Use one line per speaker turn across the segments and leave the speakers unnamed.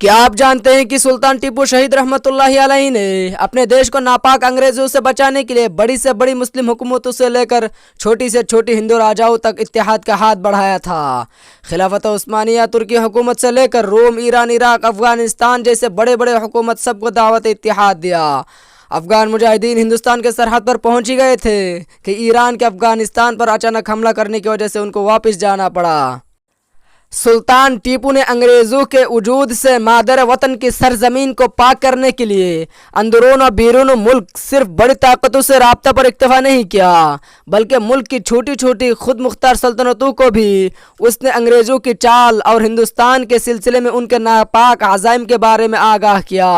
क्या आप जानते हैं कि सुल्तान टीपू शहीद रहमतुल्लाहि अलैहि ने अपने देश को नापाक अंग्रेजों से बचाने के लिए बड़ी से बड़ी मुस्लिम हुकूमतों से लेकर छोटी से छोटी हिंदू राजाओं तक इत्तेहाद का हाथ बढ़ाया था। खिलाफत उस्मानिया तुर्की हुकूमत से लेकर रोम, ईरान, इराक, अफगानिस्तान जैसे बड़े बड़े हुकूमत सबको दावत इत्तेहाद दिया। अफगान मुजाहिदीन हिंदुस्तान के सरहद पर पहुंच ही गए थे कि ईरान के अफगानिस्तान पर अचानक हमला करने की वजह से उनको वापस जाना पड़ा। सुल्तान टीपू ने अंग्रेज़ों के वजूद से मादर वतन की सरजमीन को पाक करने के लिए अंदरून और बैरून मुल्क सिर्फ बड़ी ताकतों से राब्ता पर इक्तफा नहीं किया, बल्कि मुल्क की छोटी छोटी खुद मुख्तार सल्तनतों को भी उसने अंग्रेज़ों की चाल और हिंदुस्तान के सिलसिले में उनके नापाक अज़ाइम के बारे में आगाह किया।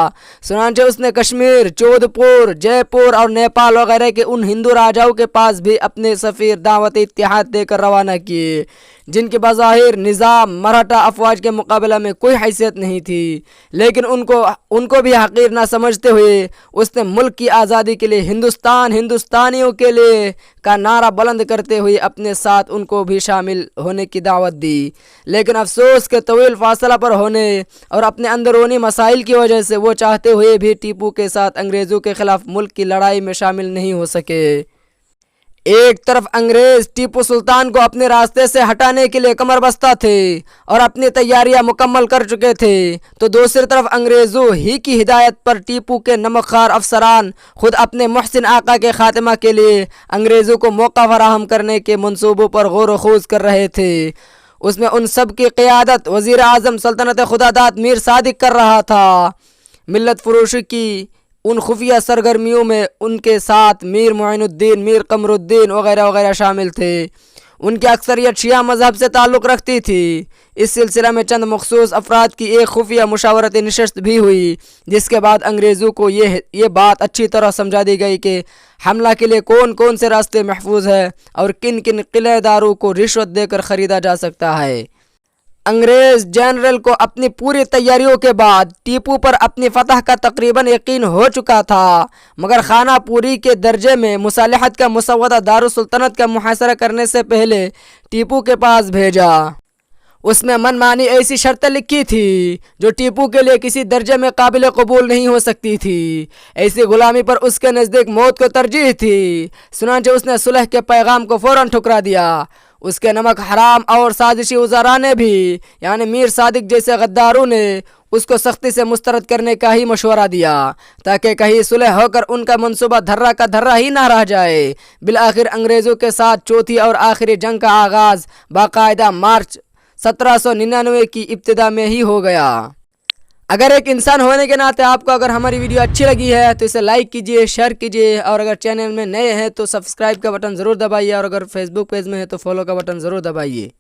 सुनांचे उसने कश्मीर, जोधपुर, जयपुर और नेपाल वगैरह के उन हिंदू राजाओं के पास भी अपने सफ़ीर दावत इत्तेहाद देकर रवाना किए, जिनके बज़ाहिर निज़ाम मराठा अफवाज के मुकाबला में कोई हैसियत नहीं थी, लेकिन उनको भी हकीर ना समझते हुए उसने मुल्क की आज़ादी के लिए हिंदुस्तान हिंदुस्तानियों के लिए का नारा बुलंद करते हुए अपने साथ उनको भी शामिल होने की दावत दी। लेकिन अफसोस के तवील फासला पर होने और अपने अंदरूनी मसाइल की वजह से वो चाहते हुए भी टीपू के साथ अंग्रेज़ों के ख़िलाफ़ मुल्क की लड़ाई में शामिल नहीं हो सके। एक तरफ अंग्रेज टीपू सुल्तान को अपने रास्ते से हटाने के लिए कमर बस्ता थे और अपनी तैयारियां मुकम्मल कर चुके थे, तो दूसरी तरफ अंग्रेज़ों ही की हिदायत पर टीपू के नमकखार अफसरान खुद अपने मुहसिन आका के खात्मा के लिए अंग्रेज़ों को मौका फराहम करने के मंसूबों पर गौर व खूज कर रहे थे। उसमें उन सब की क़ियादत वज़ीर आज़म सल्तनत खुदादाद मीर सादिक कर रहा था। मिल्लत फरोशी की उन खुफिया सरगर्मियों में उनके साथ मीर मोइनुद्दीन, मीर कमरुद्दीन वगैरह वगैरह शामिल थे। उनकी अक्सरियत शिया मज़हब से ताल्लुक़ रखती थी। इस सिलसिला में चंद मखसूस अफराद की एक खुफिया मुशावरती नशस्त भी हुई, जिसके बाद अंग्रेज़ों को ये बात अच्छी तरह समझा दी गई कि हमला के लिए कौन कौन से रास्ते महफूज है और किन किन किलेदारों को रिश्वत देकर ख़रीदा जा सकता है। अंग्रेज़ जनरल को अपनी पूरी तैयारियों के बाद टीपू पर अपनी फतह का तकरीबन यकीन हो चुका था, मगर खाना पूरी के दर्जे में मुसालहत का मुसव्वदा दारुसुल्तनत का मुहासरा करने से पहले टीपू के पास भेजा। उसमें मनमानी ऐसी शर्तें लिखी थी जो टीपू के लिए किसी दर्जे में काबिल कबूल नहीं हो सकती थी। ऐसी गुलामी पर उसके नज़दीक मौत को तरजीह थी। सुनांचे उसने सुलह के पैगाम को फ़ौरन ठुकरा दिया। उसके नमक हराम और साजिशी उज़ारा ने भी, यानी मीर सादिक जैसे गद्दारों ने उसको सख्ती से मुस्तरद करने का ही मशवरा दिया, ताकि कहीं सुलह होकर उनका मंसूबा धर्रा का धर्रा ही ना रह जाए। बिलाखिर अंग्रेज़ों के साथ चौथी और आखिरी जंग का आगाज़ बाकायदा मार्च 1799 की इब्तिदा में ही हो गया। अगर एक इंसान होने के नाते आपको अगर हमारी वीडियो अच्छी लगी है तो इसे लाइक कीजिए, शेयर कीजिए, और अगर चैनल में नए हैं तो सब्सक्राइब का बटन ज़रूर दबाइए, और अगर फेसबुक पेज में है तो फॉलो का बटन ज़रूर दबाइए।